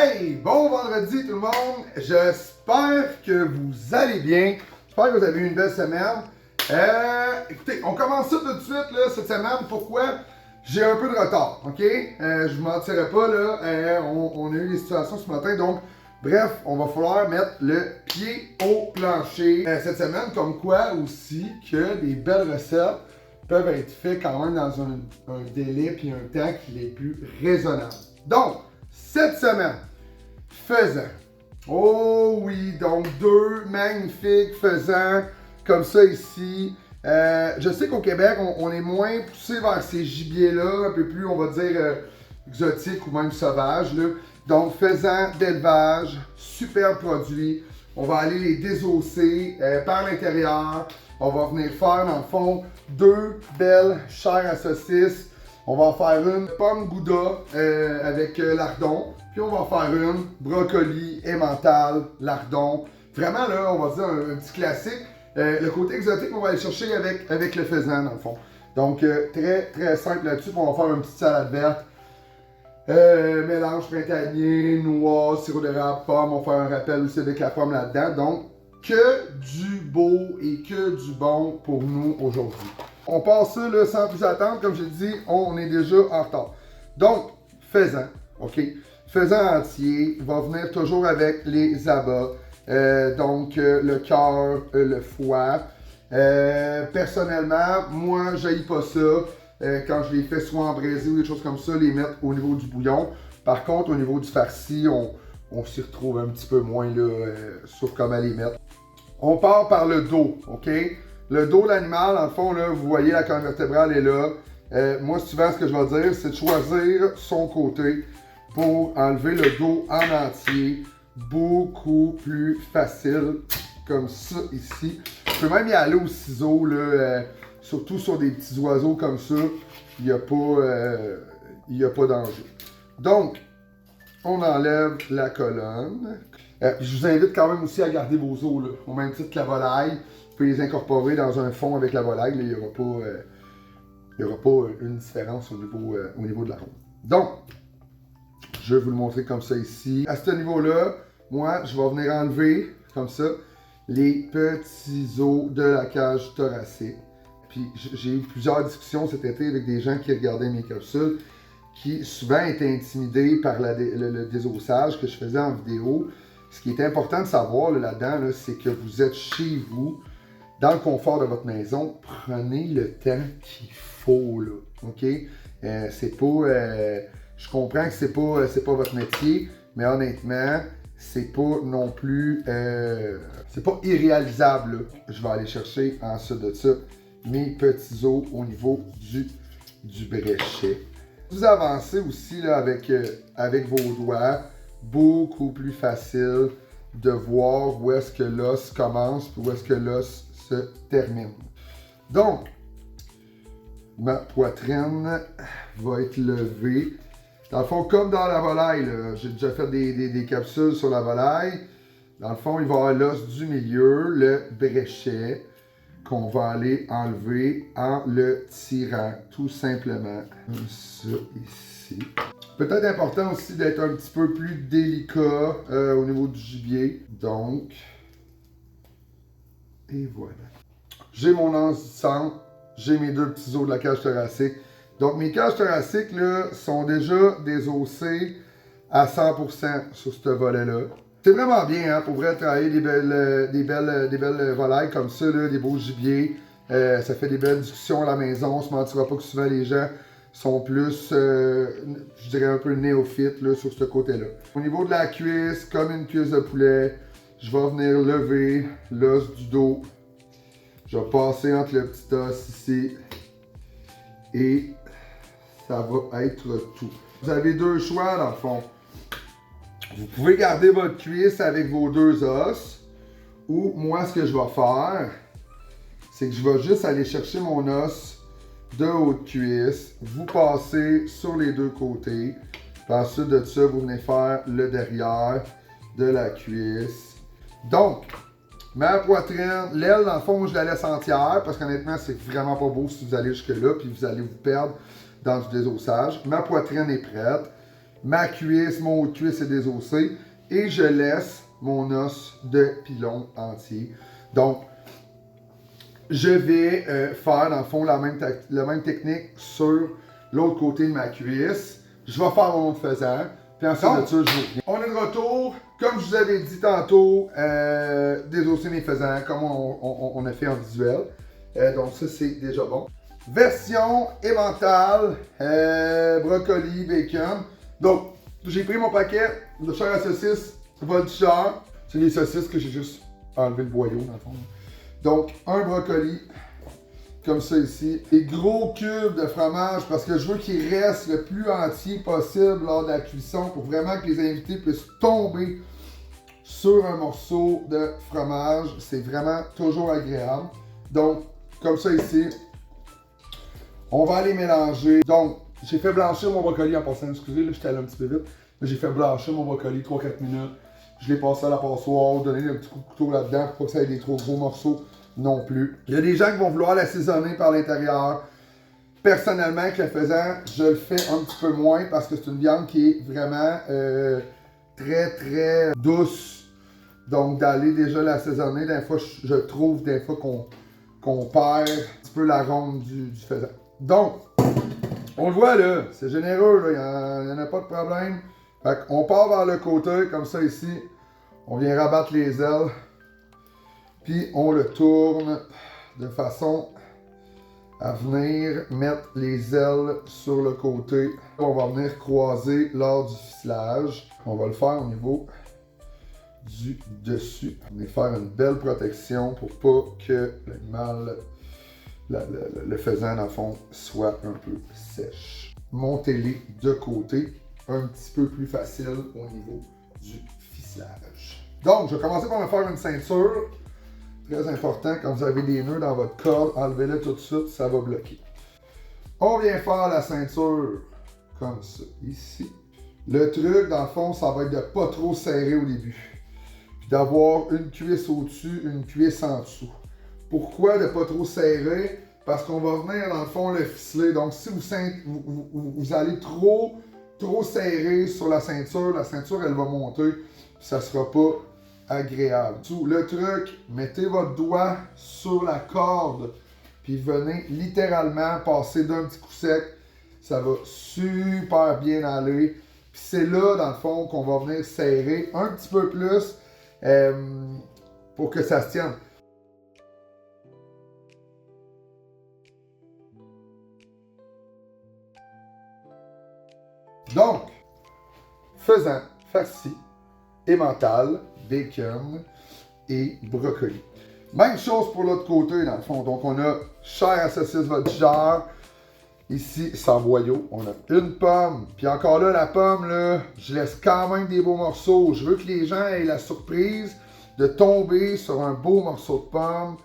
Hey! Bon vendredi tout le monde! J'espère que vous allez bien. J'espère que vous avez eu une belle semaine. Écoutez, on commence ça tout de suite là, cette semaine. Pourquoi? J'ai un peu de retard, ok? Je vous mentirai pas là. On a eu des situations ce matin, donc bref, on va falloir mettre le pied au plancher cette semaine, comme quoi aussi que des belles recettes peuvent être faites quand même dans un délai et un temps qui est plus raisonnable. Donc, cette semaine, faisant. Oh oui, donc deux magnifiques faisans comme ça ici. Je sais qu'au Québec, on est moins poussé vers ces gibiers-là, un peu plus, on va dire, exotiques ou même sauvages. Là. Donc, faisans d'élevage, super produits. On va aller les désosser par l'intérieur. On va venir faire, dans le fond, deux belles chairs à saucisses. On va en faire une pomme gouda avec lardon. Puis on va en faire une brocoli, emmental, lardon. Vraiment là, on va dire un petit classique. Le côté exotique, on va aller chercher avec le faisan dans le fond. Donc très très simple là-dessus. On va faire une petite salade verte. Mélange printanier, noix, sirop d'érable, pomme. On va faire un rappel aussi avec la pomme là-dedans. Donc que du beau et que du bon pour nous aujourd'hui. On passe ça là, sans plus attendre. Comme j'ai dit, on est déjà en retard. Donc, faisan, ok? Faisan entier va venir toujours avec les abats. Donc, le cœur, le foie. Personnellement, moi, j'haïs pas ça. Quand je les fais soit en braisé ou des choses comme ça, les mettre au niveau du bouillon. Par contre, au niveau du farci, on s'y retrouve un petit peu moins là, sur comment les mettre. On part par le dos, ok? Le dos de l'animal, dans le fond, là, vous voyez la colonne vertébrale est là. Moi, souvent, ce que je vais dire, c'est de choisir son côté pour enlever le dos en entier. Beaucoup plus facile, comme ça ici. Je peux même y aller au ciseau, là, surtout sur des petits oiseaux comme ça. Il n'y a pas danger. Donc, on enlève la colonne. Je vous invite quand même aussi à garder vos os, là, au même titre que la volaille. Vous pouvez les incorporer dans un fond avec la volaille. Là, il n'y aura pas une différence au niveau de la ronde. Donc, je vais vous le montrer comme ça ici. À ce niveau-là, moi, je vais venir enlever, comme ça, les petits os de la cage thoracique. Puis, j'ai eu plusieurs discussions cet été avec des gens qui regardaient mes capsules, qui souvent étaient intimidés par le désossage que je faisais en vidéo. Ce qui est important de savoir là-dedans, là, c'est que vous êtes chez vous, dans le confort de votre maison, prenez le temps qu'il faut, là, ok? C'est pas... je comprends que c'est pas votre métier, mais honnêtement, c'est pas non plus... c'est pas irréalisable, là. Je vais aller chercher, ensuite de ça, mes petits os au niveau du bréchet. Vous avancez aussi là, avec vos doigts, beaucoup plus facile de voir où est-ce que l'os commence et où est-ce que l'os se termine. Donc, ma poitrine va être levée. Dans le fond, comme dans la volaille, j'ai déjà fait des capsules sur la volaille. Dans le fond, il va y avoir l'os du milieu, le bréchet, qu'on va aller enlever en le tirant, tout simplement. Comme ça, ici. Peut-être important aussi d'être un petit peu plus délicat au niveau du gibier. Donc, et voilà. J'ai mon anse du centre, j'ai mes deux petits os de la cage thoracique. Donc, mes cages thoraciques là, sont déjà désossées à 100% sur ce volet-là. C'est vraiment bien, hein, pour vrai, travailler des belles volailles comme ça, là, des beaux gibiers. Ça fait des belles discussions à la maison. On se mentira pas que souvent les gens sont plus, je dirais un peu néophytes là, sur ce côté-là. Au niveau de la cuisse, comme une cuisse de poulet, je vais venir lever l'os du dos. Je vais passer entre le petit os ici et ça va être tout. Vous avez deux choix dans le fond. Vous pouvez garder votre cuisse avec vos deux os ou moi ce que je vais faire, c'est que je vais juste aller chercher mon os de haut de cuisse, vous passez sur les deux côtés, puis ensuite de ça, vous venez faire le derrière de la cuisse. Donc, ma poitrine, l'aile, dans le fond, moi, je la laisse entière, parce qu'honnêtement, c'est vraiment pas beau si vous allez jusque-là, puis vous allez vous perdre dans du désossage. Ma poitrine est prête. ma cuisse, mon haut de cuisse est désossé et je laisse mon os de pilon entier. Donc, je vais faire dans le fond la même technique sur l'autre côté de ma cuisse. Je vais faire mon autre faisant. Puis ensuite de ça, je vous reviens. On est de retour. Comme je vous avais dit tantôt, désosser mes faisans comme on a fait en visuel. Donc ça, c'est déjà bon. Version emmental, brocoli, bacon. Donc, j'ai pris mon paquet de chair à saucisse voltigeur. C'est les saucisses que j'ai juste enlevé le boyau dans le fond. Donc, un brocoli, comme ça ici. Et gros cubes de fromage parce que je veux qu'il reste le plus entier possible lors de la cuisson pour vraiment que les invités puissent tomber sur un morceau de fromage. C'est vraiment toujours agréable. Donc, comme ça ici, on va aller mélanger. Donc, j'ai fait blanchir mon brocoli en passant. Excusez, là, j'étais allé un petit peu vite. Mais j'ai fait blanchir mon brocoli 3-4 minutes. Je l'ai passé à la passoire, donné un petit coup de couteau là-dedans pour pas que ça ait des trop gros morceaux non plus. Il y a des gens qui vont vouloir l'assaisonner par l'intérieur. Personnellement, avec le faisan, je le fais un petit peu moins parce que c'est une viande qui est vraiment très douce. Donc, d'aller déjà l'assaisonner, des fois, je trouve des fois qu'on perd un petit peu l'arôme du faisan. Donc, on le voit là, c'est généreux, là, il n'y en a pas de problème. Fait qu'on part vers le côté, comme ça ici. On vient rabattre les ailes. Puis on le tourne de façon à venir mettre les ailes sur le côté. On va venir croiser lors du ficelage. On va le faire au niveau du dessus. On va faire une belle protection pour pas que l'animal, le faisan dans le fond, soit un peu sèche. Montez-les de côté, un petit peu plus facile au niveau du ficelage. Donc, je vais commencer par me faire une ceinture. Très important, quand vous avez des nœuds dans votre corde, enlevez-les tout de suite, ça va bloquer. On vient faire la ceinture comme ça, ici. Le truc, dans le fond, ça va être de pas trop serrer au début. Puis d'avoir une cuisse au-dessus, une cuisse en dessous. Pourquoi de pas trop serrer? Parce qu'on va venir, dans le fond, le ficeler. Donc, si vous allez trop serrer sur la ceinture, elle va monter, puis ça sera pas agréable. Le truc, mettez votre doigt sur la corde, puis venez littéralement passer d'un petit coup sec. Ça va super bien aller. Puis c'est là, dans le fond, qu'on va venir serrer un petit peu plus pour que ça se tienne. Donc, faisan, farci, emmental, bacon et brocoli. Même chose pour l'autre côté, dans le fond. Donc, on a chair à saucisse voltigeur. Ici, sans boyau. On a une pomme. Puis encore là, la pomme, là, je laisse quand même des beaux morceaux. Je veux que les gens aient la surprise de tomber sur un beau morceau de pomme.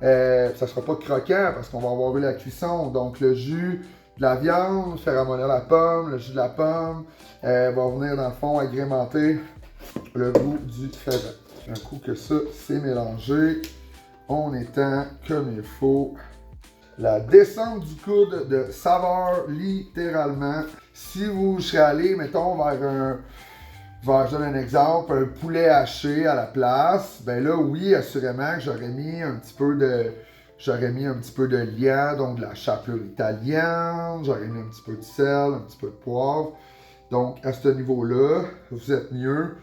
Ça ne sera pas croquant parce qu'on va avoir eu la cuisson. Donc, le jus de la viande, faire ramollir la pomme, le jus de la pomme, va venir dans le fond agrémenter le goût du faisan. Un coup que ça, c'est mélangé, on étend comme il faut. La descente du coude de saveur, littéralement. Si vous serez allé, mettons, je donne un exemple, un poulet haché à la place, ben là, oui, assurément que j'aurais mis un petit peu de liant, donc de la chapelure italienne, j'aurais mis un petit peu de sel, un petit peu de poivre. Donc, à ce niveau-là, vous êtes mieux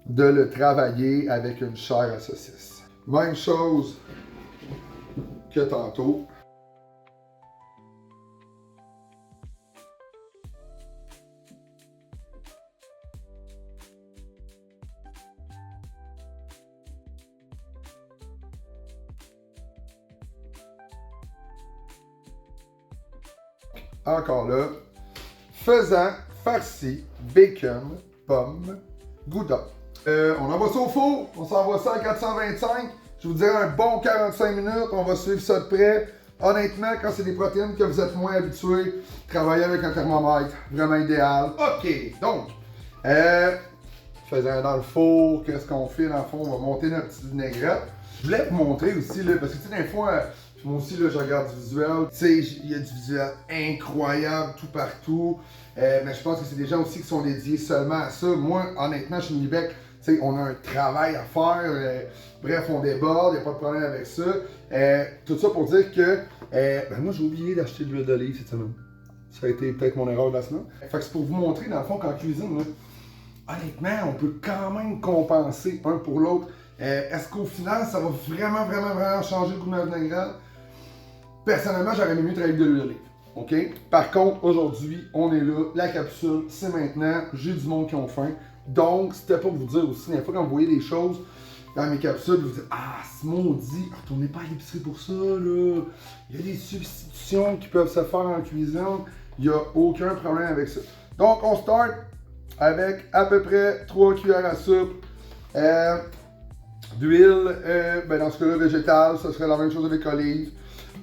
de le travailler avec une chair à saucisse. Même chose que tantôt. Encore là, faisan, farci, bacon, pomme, gouda. On envoie ça au four, on s'envoie ça à 425. Je vous dirais un bon 45 minutes, on va suivre ça de près. Honnêtement, quand c'est des protéines que vous êtes moins habitués, travailler avec un thermomètre, vraiment idéal. OK, donc, faisan dans le four, qu'est-ce qu'on fait dans le four? On va monter notre petite vinaigrette. Je voulais vous montrer aussi, là, parce que tu sais, des fois, Puis moi aussi, là, je regarde du visuel. Tu sais, il y a du visuel incroyable tout partout. Mais je pense que c'est des gens aussi qui sont dédiés seulement à ça. Moi, honnêtement, chez Unibec, tu sais, on a un travail à faire. Bref, on déborde, il n'y a pas de problème avec ça. Tout ça pour dire que ben moi, j'ai oublié d'acheter de l'huile d'olive cette semaine. Ça a été peut-être mon erreur de la semaine. Fait que c'est pour vous montrer, dans le fond, qu'en cuisine, là, honnêtement, on peut quand même compenser un pour l'autre. Est-ce qu'au final, ça va vraiment changer le goût de ma vinaigrette? Personnellement, j'aurais mieux travailler avec de l'huile d'olive. OK? Par contre, aujourd'hui, on est là, la capsule, c'est maintenant, j'ai du monde qui ont faim. Donc, c'était pour vous dire aussi, la fois quand vous voyez des choses dans mes capsules, vous dites ah, c'est maudit, retournez pas à l'épicerie pour ça, là. Il y a des substitutions qui peuvent se faire en cuisine, il n'y a aucun problème avec ça. Donc, on start avec à peu près 3 cuillères à soupe d'huile, ben dans ce cas-là végétale, ça serait la même chose avec olive.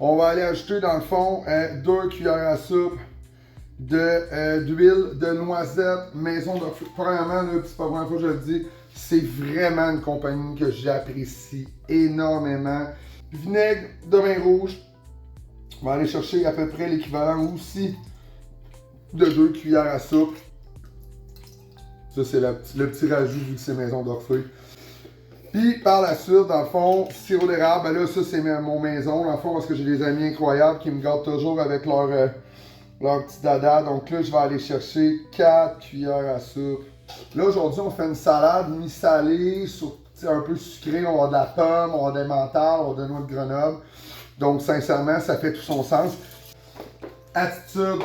On va aller ajouter dans le fond 2 cuillères à soupe d'huile de noisette maison d'Orfeuille. Premièrement, là, c'est pas la première fois que je le dis, c'est vraiment une compagnie que j'apprécie énormément. Vinaigre de vin rouge, on va aller chercher à peu près l'équivalent aussi de 2 cuillères à soupe. Ça, c'est le petit rajout vu que c'est maison d'Orfeuille. Puis par la suite, dans le fond, sirop d'érable, ben là, ça c'est mon maison, dans le fond, parce que j'ai des amis incroyables qui me gardent toujours avec leur petit dada. Donc là, je vais aller chercher 4 cuillères à soupe. Là, aujourd'hui, on fait une salade mi-salée, un peu sucrée. On va de la pomme, on va des mentales, on va de noix de Grenoble. Donc, sincèrement, ça fait tout son sens. Attitude,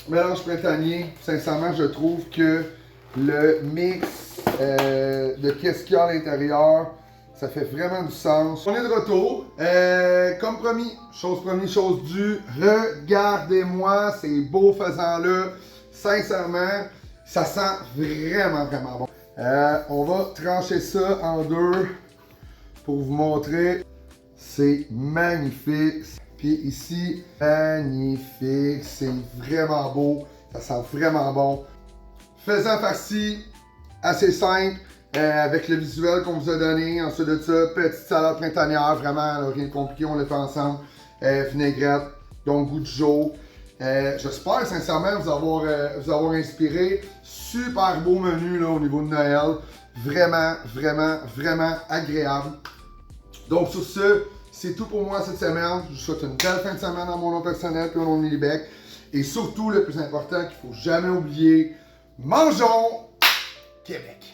mélange printanier. Sincèrement, je trouve que le mix de qu'est-ce qu'il y a à l'intérieur, ça fait vraiment du sens. On est de retour. Comme promis, chose due. Regardez-moi ces beaux faisans-là. Sincèrement, ça sent vraiment bon. On va trancher ça en deux pour vous montrer. C'est magnifique. Puis ici, magnifique. C'est vraiment beau. Ça sent vraiment bon. Faisan farci, assez simple, avec le visuel qu'on vous a donné. Ensuite de ça, petite salade printanière, vraiment là, rien de compliqué, on l'a fait ensemble. Vinaigrette, donc goût de jour. J'espère sincèrement vous avoir inspiré. Super beau menu là, au niveau de Noël. Vraiment agréable. Donc sur ce, c'est tout pour moi cette semaine. Je vous souhaite une belle fin de semaine dans mon nom personnel et au nom de Unibec. Et surtout, le plus important qu'il ne faut jamais oublier, mangeons Québec!